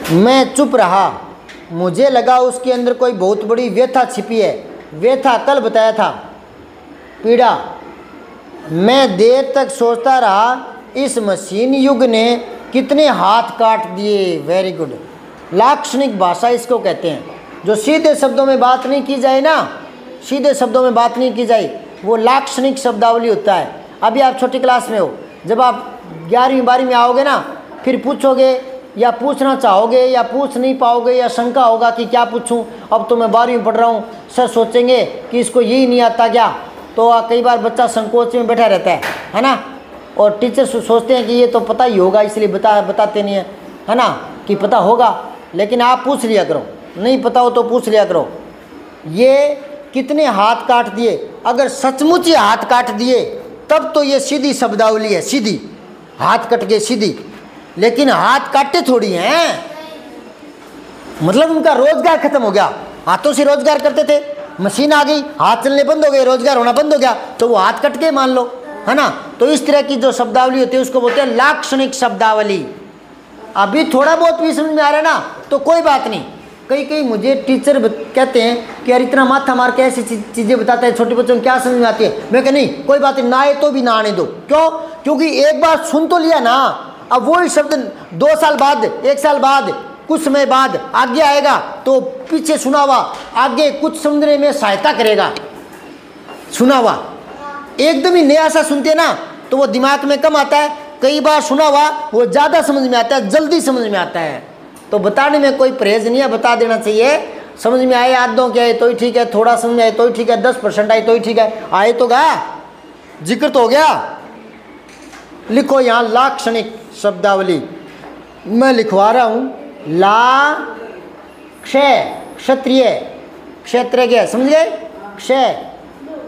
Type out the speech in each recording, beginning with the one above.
मैं चुप रहा, मुझे लगा उसके अंदर कोई बहुत बड़ी व्यथा छिपी है। व्यथा कल बताया था, पीड़ा। मैं देर तक सोचता रहा, इस मशीन युग ने कितने हाथ काट दिए। Very good. लाक्षणिक भाषा इसको कहते हैं, जो सीधे शब्दों में बात नहीं की जाए ना, सीधे शब्दों में बात नहीं की जाए, वो लाक्षणिक शब्दावली होता है। अभी आप छोटी क्लास में हो, जब आप 11वीं 12वीं में आओगे ना, फिर पूछोगे या पूछना चाहोगे या पूछ नहीं पाओगे या शंका होगा कि क्या पूछूं, अब तो मैं 12वीं पढ़ रहा हूं, सर सोचेंगे कि इसको यही नहीं आता क्या। तो कई बार बच्चा संकोच में बैठा रहता है ना, और टीचर सोचते हैं कि ये तो पता ही होगा इसलिए बताते नहीं है ना, कि पता होगा। लेकिन आप पूछ लिया करो, नहीं पता हो तो पूछ लिया करो। ये कितने हाथ काट दिए, अगर सचमुच ये हाथ काट दिए तब तो ये सीधी शब्दावली है, सीधी हाथ कट गए सीधी। लेकिन हाथ काटे थोड़ी हैं, मतलब उनका रोजगार खत्म हो गया। हाथों से रोजगार करते थे, मशीन आ गई, हाथ चलने बंद हो गए, रोजगार होना बंद हो गया, तो वो हाथ कट गए मान लो, है ना। तो इस तरह की जो शब्दावली होती है उसको बोलते हैं लाक्षणिक शब्दावली। अभी थोड़ा बहुत भी समझ में आ रहा है ना तो कोई बात नहीं। कई मुझे टीचर कहते हैं कि यार इतना माथा मार के ऐसी चीज़ें बताते हैं, छोटे बच्चों को क्या समझ में आती है। मैं कह नहीं, कोई बात नहीं, ना आए तो भी ना आने दो। क्यों? क्योंकि एक बार सुन तो लिया ना, अब वही शब्द 2 साल बाद, 1 साल बाद, कुछ समय बाद आगे आएगा तो पीछे सुना हुआ आगे कुछ समझने में सहायता करेगा। सुना हुआ एकदम ही नया सा सुनते ना तो वो दिमाग में कम आता है, कई बार सुना हुआ वो ज़्यादा समझ में आता है, जल्दी समझ में आता है। तो बताने में कोई परहेज नहीं है, बता देना चाहिए। समझ में आए आधों के आए तो ही ठीक है, थोड़ा समझ में आए तो ही ठीक है, 10% आए तो ही ठीक है, आए तो गया, जिक्र तो हो गया। लिखो यहाँ लाक्षणिक शब्दावली मैं लिखवा रहा हूँ। ला क्षय, क्षत्रिय, क्षेत्रज्ञ, समझ गए, क्षय।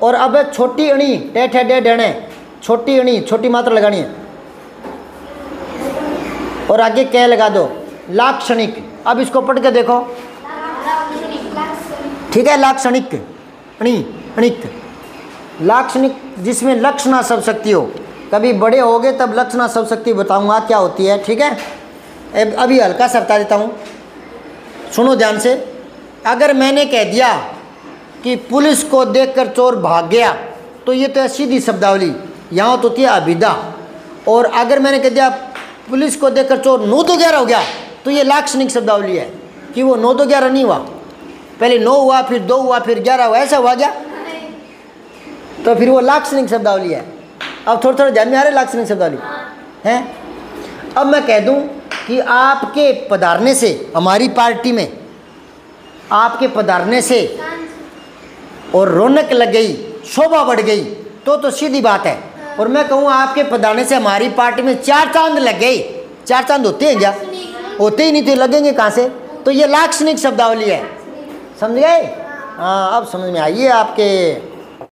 और अब छोटी अणी, टेढ़े डेढ़े, छोटी अणी, छोटी मात्रा लगानी है और आगे कै लगा दो, लाक्षणिक। अब इसको पढ़ के देखो, ठीक है। लाक्षणिक, अणी, अणिक, लाक्षणिक जिसमें लक्षणा सब शक्ति हो। कभी बड़े होगे तब लक्षणा सब शक्ति बताऊंगा क्या होती है, ठीक है। अभी हल्का सा बता देता हूँ, सुनो ध्यान से। अगर मैंने कह दिया कि पुलिस को देखकर चोर भाग गया तो ये तो है सीधी शब्दावली, यहाँ तो होती है अभिधा। और अगर मैंने कह दिया पुलिस को देखकर चोर 9 तो 11 हो गया तो ये लाक्षणिक शब्दावली है कि वो 9 तो 11 नहीं हुआ, पहले 9 हुआ, फिर 2 हुआ, फिर 11 हुआ, ऐसा हुआ क्या, तो फिर वो लाक्षणिक शब्दावली है। अब थोड़ा ध्यान में आ रहा है लाक्षणिक शब्दावली है। अब मैं कह दूं कि आपके पधारने से हमारी पार्टी में, आपके पधारने से और रौनक लग गई, शोभा बढ़ गई, तो सीधी बात है। और मैं कहूँ आपके पधारने से हमारी पार्टी में 4 चांद लग गए। 4 चांद होते हैं क्या? होते ही नहीं तो लगेंगे कहाँ से? तो ये लाक्षणिक शब्दावली है, समझ गए? हाँ, अब समझ में आइए आपके